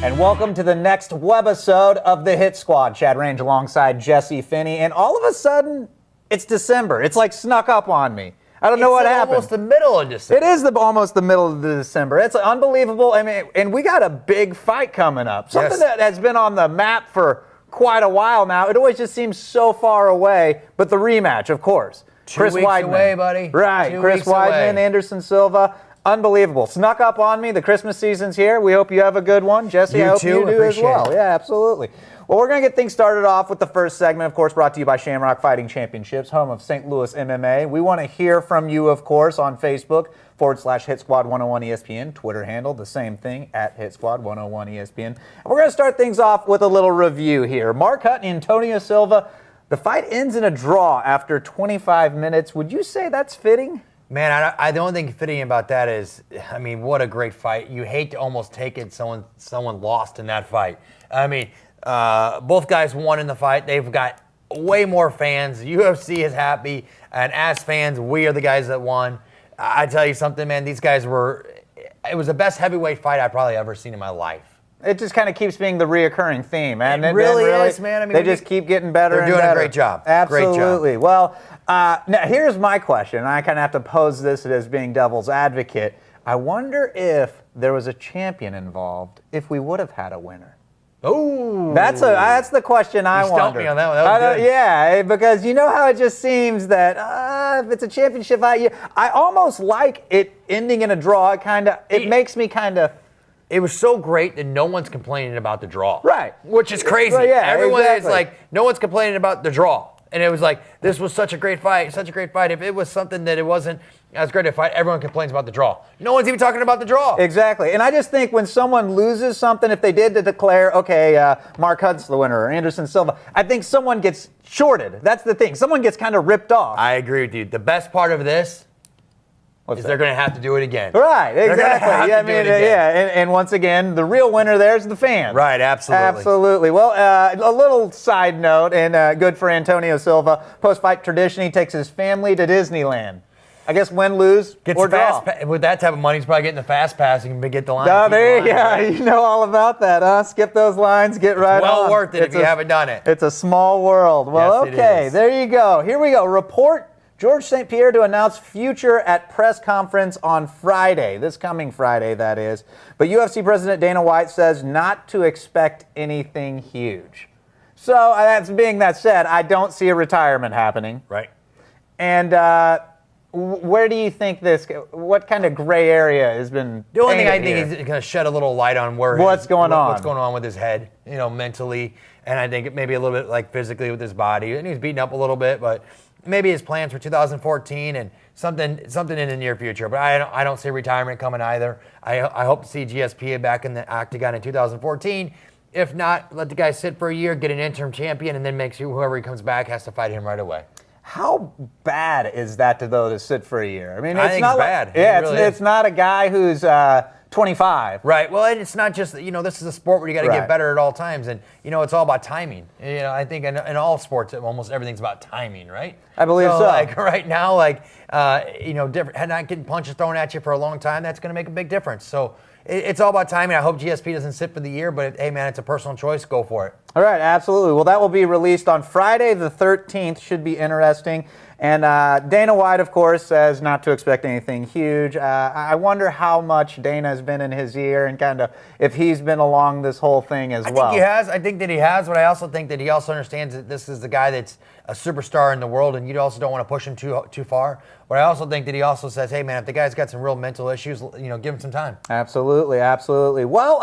And welcome to the next webisode of the Hit Squad. Chad Range alongside Jesse Finney. And all of a sudden, it's December. It's like snuck up on me. I don't know what happened. It's almost the middle of December. It is almost the middle of December. It's unbelievable. I mean, and we got a big fight coming up. Something that has been on the map for quite a while now. It always just seems so far away. But the rematch, of course. Chris Weidman. Away, buddy. Right. Chris Weidman, Anderson Silva. Unbelievable. Snuck up on me. The Christmas season's here. We hope you have a good one. Jesse, I hope you do as well. Yeah, absolutely. Well, we're going to get things started off with the first segment, of course, brought to you by Shamrock Fighting Championships, home of St. Louis MMA. We want to hear from you, of course, on Facebook, /Hit Squad 101 ESPN, Twitter handle, the same thing, @Hit Squad 101 ESPN. And we're going to start things off with a little review here. Mark Hunt and Antonio Silva, the fight ends in a draw after 25 minutes. Would you say that's fitting? Man, the only thing fitting about that is, I mean, what a great fight. You hate to almost take it someone lost in that fight. I mean, both guys won in the fight. They've got way more fans. UFC is happy. And as fans, we are the guys that won. I tell you something, man, these guys it was the best heavyweight fight I've probably ever seen in my life. It just kind of keeps being the reoccurring theme. And it really is, man. I mean, they just keep getting better and better. They're doing a great job. Absolutely. Great job. Well, now here's my question. I kind of have to pose this as being devil's advocate. I wonder if there was a champion involved, if we would have had a winner. Oh, that's the question I wonder. You stumped me on that one. That was good. Yeah, because you know how it just seems that if it's a championship fight, I almost like it ending in a draw. It makes me kind of. It was so great that no one's complaining about the draw. Right. Which is crazy. Well, yeah, everyone exactly. is like, no one's complaining about the draw. And it was like, this was such a great fight, such a great fight. If it was something that it wasn't as great a fight, everyone complains about the draw. No one's even talking about the draw. Exactly. And I just think when someone loses something, if they did to declare, okay, Mark Hunt's the winner or Anderson Silva, I think someone gets shorted. That's the thing. Someone gets kind of ripped off. I agree with you. The best part of this is they're going to have to do it again. Right, exactly. And once again, the real winner there is the fans. Right, absolutely. Absolutely. Well, a little side note, and good for Antonio Silva, post-fight tradition, he takes his family to Disneyland. I guess win, lose, or draw. With that type of money, he's probably getting the fast pass. You can get the line. You know all about that, huh? Skip those lines, get right on. Well worth it if you haven't done it. It's a small world. Well, yes, okay, there you go. Here we go. Report George St-Pierre to announce future at press conference on Friday, this coming Friday, that is. But UFC President Dana White says not to expect anything huge. So, that said, I don't see a retirement happening. Right. And where do you think what kind of gray area has been The only thing I here? think he's going to shed a little light on what's going on with his head, mentally. And I think maybe a little bit like physically with his body. And he's beaten up a little bit, but maybe his plans for 2014 and something in the near future. But I don't see retirement coming either. I hope to see GSP back in the octagon in 2014. If not, let the guy sit for a year, get an interim champion, and then make sure whoever he comes back has to fight him right away. How bad is that to sit for a year? I mean, I think it's bad. It's not a guy who's 25. Right. Well, and it's not just, this is a sport where you got to get better at all times. And, it's all about timing. I think in all sports, almost everything's about timing, right? I believe so. Like right now, not getting punches thrown at you for a long time, that's going to make a big difference. So it's all about timing. I hope GSP doesn't sit for the year, but hey, man, it's a personal choice. Go for it. All right, absolutely. Well, that will be released on Friday the 13th. Should be interesting. And Dana White, of course, says not to expect anything huge. I wonder how much Dana has been in his ear and kind of if he's been along this whole thing as well. I think he has. I think that he has, but I also think that he also understands that this is the guy that's a superstar in the world, and you also don't want to push him too far. But I also think that he also says, hey, man, if the guy's got some real mental issues, give him some time. Absolutely, absolutely. Well,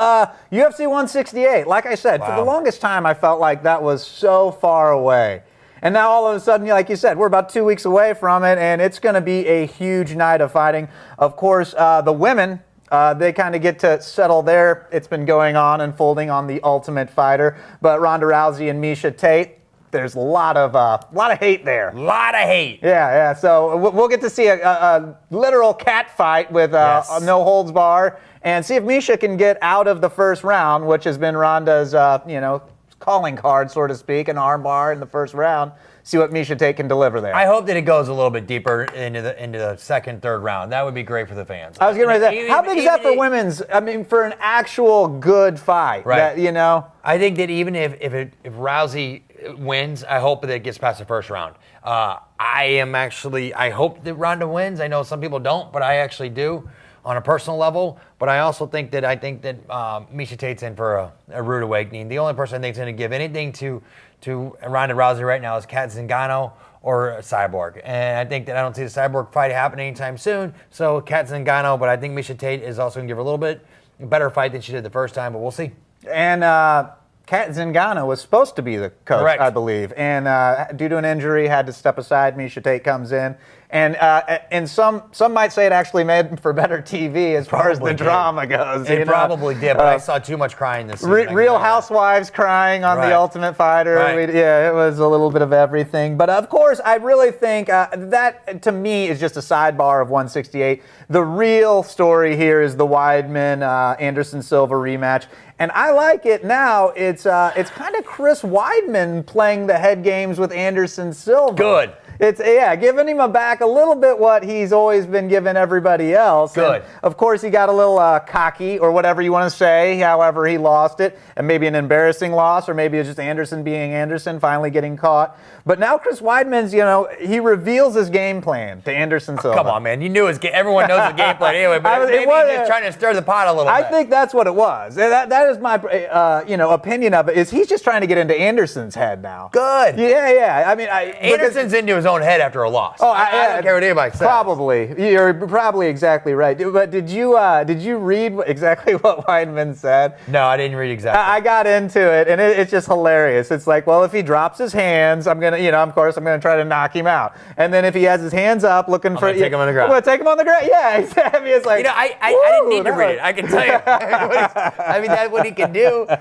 UFC 168, like I said, for the longest time, I felt like that was so far away. And now all of a sudden, like you said, we're about 2 weeks away from it, and it's going to be a huge night of fighting. Of course, the women, they kind of get to settle there. It's been going on, unfolding on The Ultimate Fighter. But Ronda Rousey and Miesha Tate, there's a lot of hate there. A lot of hate. Yeah. So we'll get to see a literal cat fight with no holds bar, and see if Miesha can get out of the first round, which has been Ronda's, calling card, so to speak, an arm bar in the first round. see what Miesha Tate can deliver there. I hope that it goes a little bit deeper into the second, third round. That would be great for the fans. I was getting ready to say, how big is that for women's? I mean, for an actual good fight, right? I think that even if Rousey wins, I hope that it gets past the first round. I hope that Ronda wins. I know some people don't, but I actually do on a personal level. But I also think that Miesha Tate's in for a rude awakening. The only person I think is going to give anything to Ronda Rousey right now is Kat Zingano or Cyborg. And I think that I don't see the Cyborg fight happening anytime soon. So Kat Zingano, but I think Miesha Tate is also going to give her a little bit better fight than she did the first time, but we'll see. And Kat Zingano was supposed to be the coach, correct, I believe. And due to an injury, had to step aside. Miesha Tate comes in. And some might say it actually made for better TV as far as the drama goes. It probably did, but I saw too much crying this season. Real Housewives crying on The Ultimate Fighter. Right. Yeah, it was a little bit of everything. But of course, I really think that, to me, is just a sidebar of 168. The real story here is the Weidman Anderson-Silva rematch. And I like it now. It's kind of Chris Weidman playing the head games with Anderson-Silva. Good. It's giving him back a little bit what he's always been giving everybody else. Good. And of course, he got a little cocky, or whatever you want to say, however he lost it, and maybe an embarrassing loss, or maybe it's just Anderson being Anderson, finally getting caught. But now Chris Weidman's, he reveals his game plan to Anderson-Silva. Come on, man. You knew everyone knows the game plan anyway, but maybe he's just trying to stir the pot a little bit. I think that's what it was. That is my opinion of it, is he's just trying to get into Anderson's head now. Good. Yeah. I mean, Anderson's into his own head after a loss. Oh, I don't care what anybody says. Probably. You're probably exactly right. But did you read exactly what Weidman said? No, I didn't read exactly. I got into it, and it's just hilarious. It's like, well, if he drops his hands, I'm gonna try to knock him out. And then if he has his hands up, looking for, take him on the ground. I'm gonna take him on the ground. Yeah, exactly. It's like, I didn't need to read it. I can tell you. I mean, that's what he can do. Hey,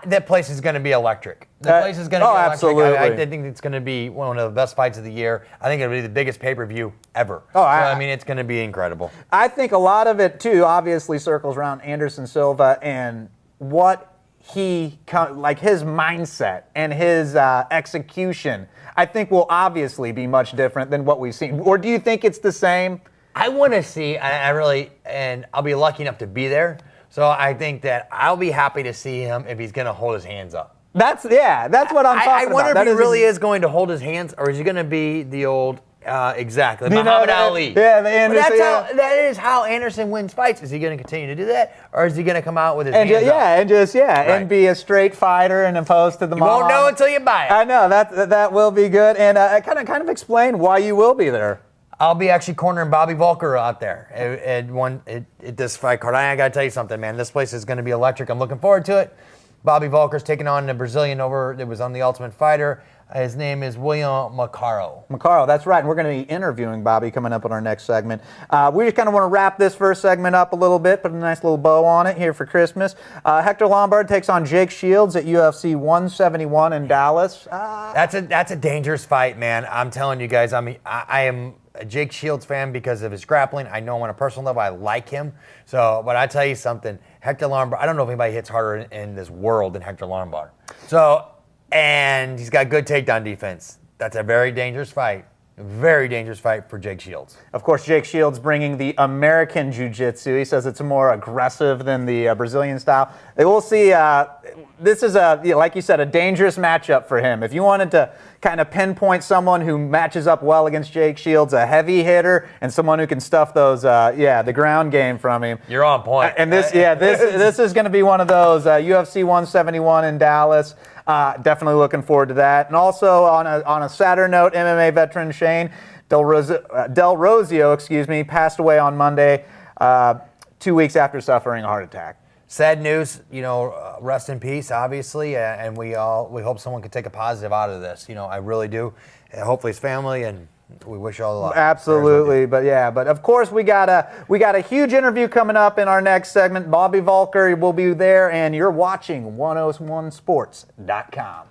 that place is going to be electric. The place is going to be electric. Absolutely. I think it's going to be one of the best fights of the year. I think it'll be the biggest pay-per-view ever. It's going to be incredible. I think a lot of it, too, obviously circles around Anderson-Silva and what his mindset and his execution, I think, will obviously be much different than what we've seen. Or do you think it's the same? I want to see, and I'll be lucky enough to be there. So I think that I'll be happy to see him if he's going to hold his hands up. That's what I'm talking about. I wonder if he really is going to hold his hands, or is he going to be the old, Muhammad Ali. Yeah, the Anderson. That is how Anderson wins fights. Is he going to continue to do that, or is he going to come out with his hands up? And be a straight fighter and opposed to the mob? You won't know until you buy it. I know, that will be good. And kind of explain why you will be there. I'll be actually cornering Bobby Volker out there at this fight card. I got to tell you something, man. This place is going to be electric. I'm looking forward to it. Bobby Volker's taking on a Brazilian that was on The Ultimate Fighter. His name is William Macaro. Macaro, that's right. And we're going to be interviewing Bobby coming up in our next segment. We just kind of want to wrap this first segment up a little bit, put a nice little bow on it here for Christmas. Hector Lombard takes on Jake Shields at UFC 171 in Dallas. That's a dangerous fight, man. I'm telling you guys, I am a Jake Shields fan because of his grappling. I know him on a personal level. I like him. But I tell you something, Hector Lombard, I don't know if anybody hits harder in this world than Hector Lombard. And he's got good takedown defense. That's a very dangerous fight. Very dangerous fight for Jake Shields. Of course, Jake Shields bringing the American Jiu-Jitsu. He says it's more aggressive than the Brazilian style. We'll see. This is, like you said, a dangerous matchup for him. If you wanted to kind of pinpoint someone who matches up well against Jake Shields, a heavy hitter, and someone who can stuff those, the ground game from him. You're on point. And this is going to be one of those. UFC 171 in Dallas. Definitely looking forward to that. And also on a sadder note, MMA veteran Shane Del Rosio, passed away on Monday, 2 weeks after suffering a heart attack. Sad news, rest in peace, obviously, and we hope someone can take a positive out of this. I really do. Hopefully his family, and we wish you all the luck. Absolutely, but of course we got a huge interview coming up in our next segment. Bobby Volker will be there, and you're watching 101sports.com.